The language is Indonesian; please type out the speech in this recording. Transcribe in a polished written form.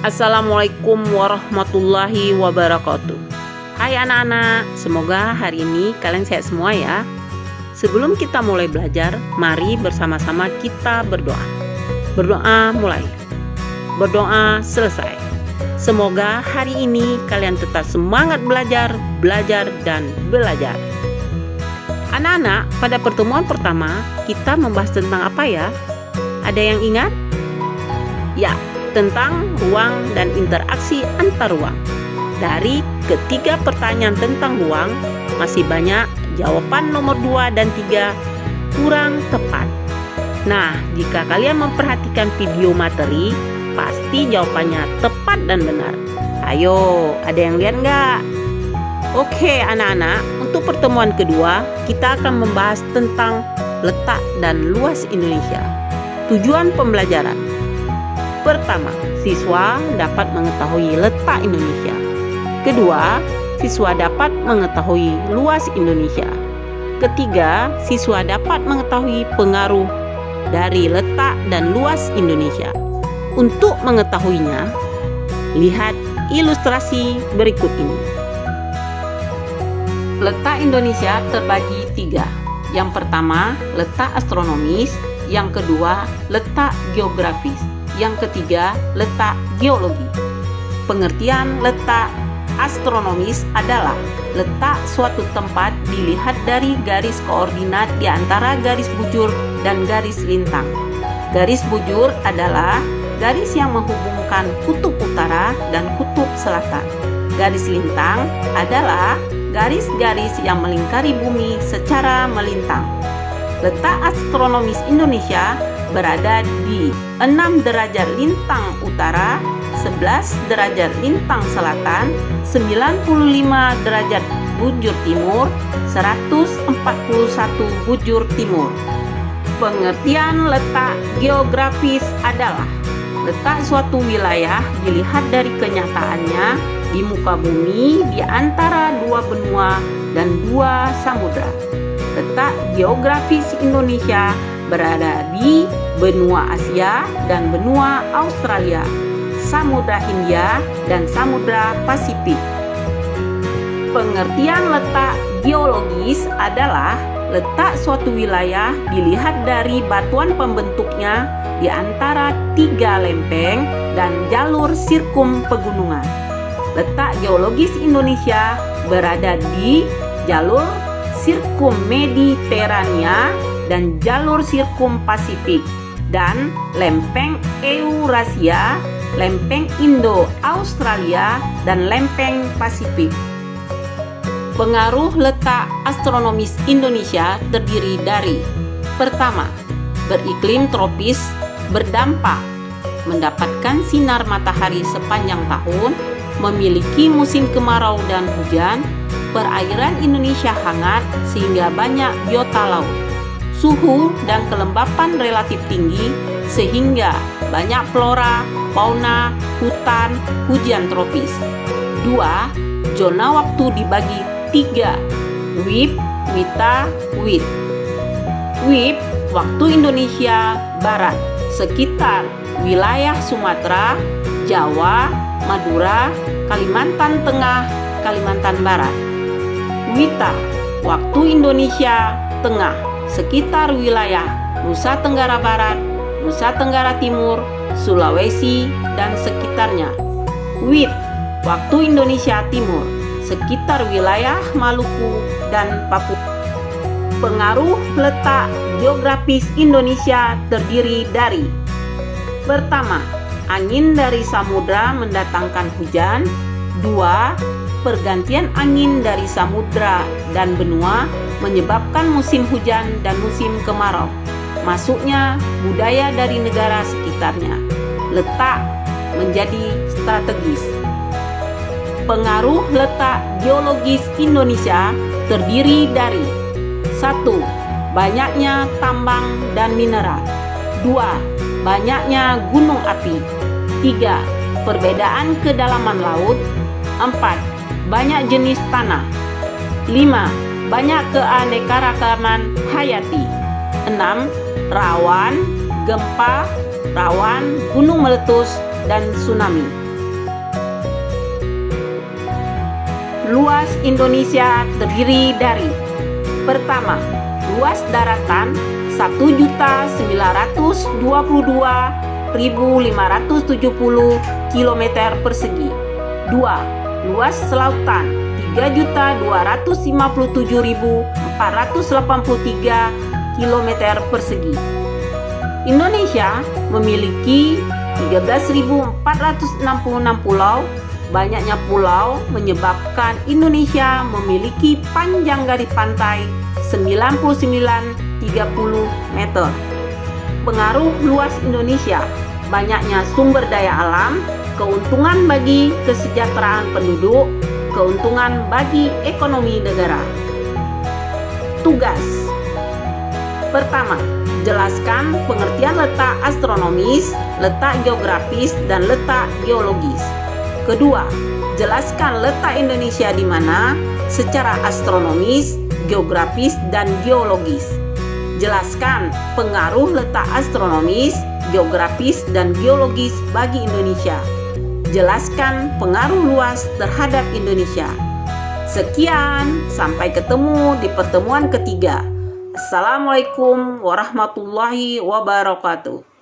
Assalamualaikum warahmatullahi wabarakatuh. Hai anak-anak, semoga hari ini kalian sehat semua ya. Sebelum kita mulai belajar, mari bersama-sama kita berdoa. Berdoa mulai, berdoa selesai. Semoga hari ini kalian tetap semangat belajar, dan belajar. Anak-anak, pada pertemuan pertama kita membahas tentang apa ya? Ada yang ingat? Ya, tentang ruang dan interaksi antar ruang. Dari ketiga pertanyaan tentang ruang, masih banyak jawaban nomor 2 dan 3 kurang tepat. Nah, jika kalian memperhatikan video materi, pasti jawabannya tepat dan benar. Ayo, ada yang lihat nggak? Oke anak-anak, untuk pertemuan kedua, kita akan membahas tentang letak dan luas Indonesia. Tujuan pembelajaran. Pertama, siswa dapat mengetahui letak Indonesia. Kedua, siswa dapat mengetahui luas Indonesia. Ketiga, siswa dapat mengetahui pengaruh dari letak dan luas Indonesia. Untuk mengetahuinya, lihat ilustrasi berikut ini. Letak Indonesia terbagi 3. Yang pertama, letak astronomis. Yang kedua, letak geografis. Yang ketiga, letak geologi. Pengertian letak astronomis adalah letak suatu tempat dilihat dari garis koordinat di antara garis bujur dan garis lintang. Garis bujur adalah garis yang menghubungkan kutub utara dan kutub selatan. Garis lintang adalah garis-garis yang melingkari bumi secara melintang. Letak astronomis Indonesia berada di 6 derajat lintang utara, 11 derajat lintang selatan, 95 derajat bujur timur, 141 bujur timur. Pengertian letak geografis adalah letak suatu wilayah dilihat dari kenyataannya di muka bumi di antara 2 benua dan 2 samudra. Letak geografis Indonesia berada di benua Asia dan benua Australia, Samudra Hindia dan Samudra Pasifik. Pengertian letak geologis adalah letak suatu wilayah dilihat dari batuan pembentuknya di antara 3 lempeng dan jalur sirkum pegunungan. Letak geologis Indonesia berada di jalur sirkum Mediterania dan jalur sirkum Pasifik dan lempeng Eurasia, lempeng Indo-Australia dan lempeng Pasifik. Pengaruh letak astronomis Indonesia terdiri dari: pertama, beriklim tropis berdampak mendapatkan sinar matahari sepanjang tahun, memiliki musim kemarau dan hujan, perairan Indonesia hangat sehingga banyak biota laut, suhu dan kelembapan relatif tinggi sehingga banyak flora, fauna, hutan, hujan tropis. 2. Zona waktu dibagi 3. WIB, WITA, WIT. WIB, waktu Indonesia Barat, sekitar wilayah Sumatera, Jawa, Madura, Kalimantan Tengah, Kalimantan Barat. WITA, waktu Indonesia Tengah, sekitar wilayah Nusa Tenggara Barat, Nusa Tenggara Timur, Sulawesi, dan sekitarnya. WIT, waktu Indonesia Timur, sekitar wilayah Maluku dan Papua. Pengaruh letak geografis Indonesia terdiri dari: pertama, angin dari samudra mendatangkan hujan. 2. Pergantian angin dari samudra dan benua menyebabkan musim hujan dan musim kemarau. Masuknya budaya dari negara sekitarnya. Letak menjadi strategis. Pengaruh letak geologis Indonesia terdiri dari: 1. Banyaknya tambang dan mineral. 2. Banyaknya gunung api. 3. Perbedaan kedalaman laut. 4. Banyak jenis tanah. 5. Banyak keanekaragaman hayati. 6. Rawan gempa, rawan gunung meletus, dan tsunami. luas Indonesia terdiri dari: pertama, luas daratan 1.922.570 km persegi. 2. Luas selautan 3.257.483 km persegi. Indonesia memiliki 13.466 pulau. Banyaknya pulau menyebabkan Indonesia memiliki panjang garis pantai 99,30 meter. Pengaruh luas Indonesia: banyaknya sumber daya alam, keuntungan bagi kesejahteraan penduduk, keuntungan bagi ekonomi negara. Tugas: pertama, jelaskan pengertian letak astronomis, letak geografis, dan letak geologis. Kedua, jelaskan letak Indonesia di mana secara astronomis, geografis, dan geologis. Jelaskan pengaruh letak astronomis, geografis, dan geologis bagi Indonesia. Jelaskan pengaruh luas terhadap Indonesia. Sekian, sampai ketemu di pertemuan ketiga. Assalamualaikum warahmatullahi wabarakatuh.